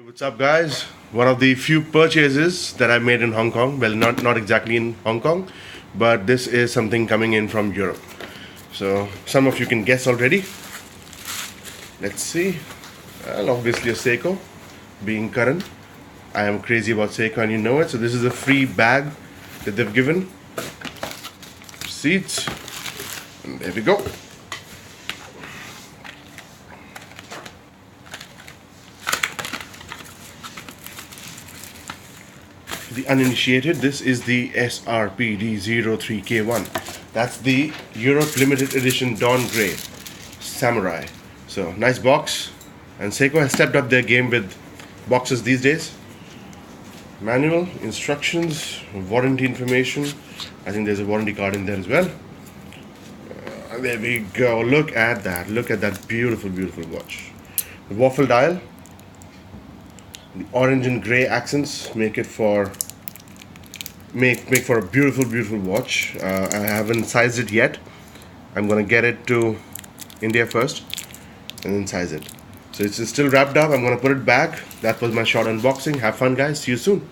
What's up, guys? One of the few purchases that I made in Hong Kong. Well, not exactly in Hong Kong, but this is something coming in from Europe. So some of you can guess already. Let's see. Well, obviously a Seiko, being current. I am crazy about Seiko and you know it. So this is a free bag that they've given. Receipts. And there we go. The uninitiated, this is the SRPD03K1. That's the Europe limited edition Dawn Grey Samurai. So nice box, and Seiko has stepped up their game with boxes these days. Manual, instructions, warranty information. I think there's a warranty card in there as well. There we go. Look at that. Look at that beautiful, beautiful watch. The waffle dial. The orange and grey accents make it for make for a beautiful, beautiful watch. I haven't sized it yet. I'm gonna get it to India first and then size it. So it's still wrapped up. I'm gonna put it back. That was my short unboxing. Have fun, guys. See you soon.